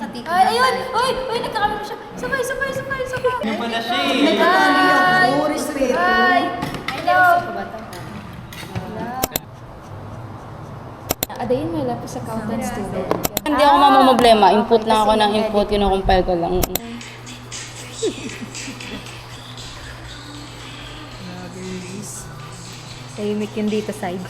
Matikip Ay, ayun! Uy! Uy! Nagkakamera siya! Sabay! Sabay! Sabay! Sabay! Yung pala siya eh. Nagkatali ako, respeto. Hi! Hello! Adayin mo lang po sa accountant student. Hindi ako mamamblema. Input lang ako ng input. Kinukumpile ko lang. Tahimik yun dito side.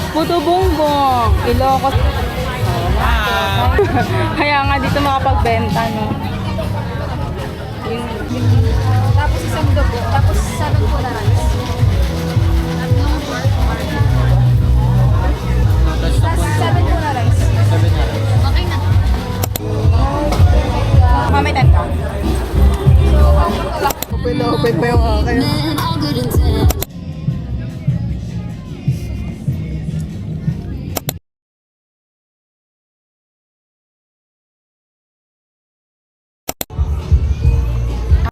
Puto bongbong. Ilocos. Kaya nga dito makapagbenta, no? Tapos isang dugo. Tapos 7 po na rice. Tapos 7 po na rice. Okay na. Mamay 10 ka. Open na open pa yung akin.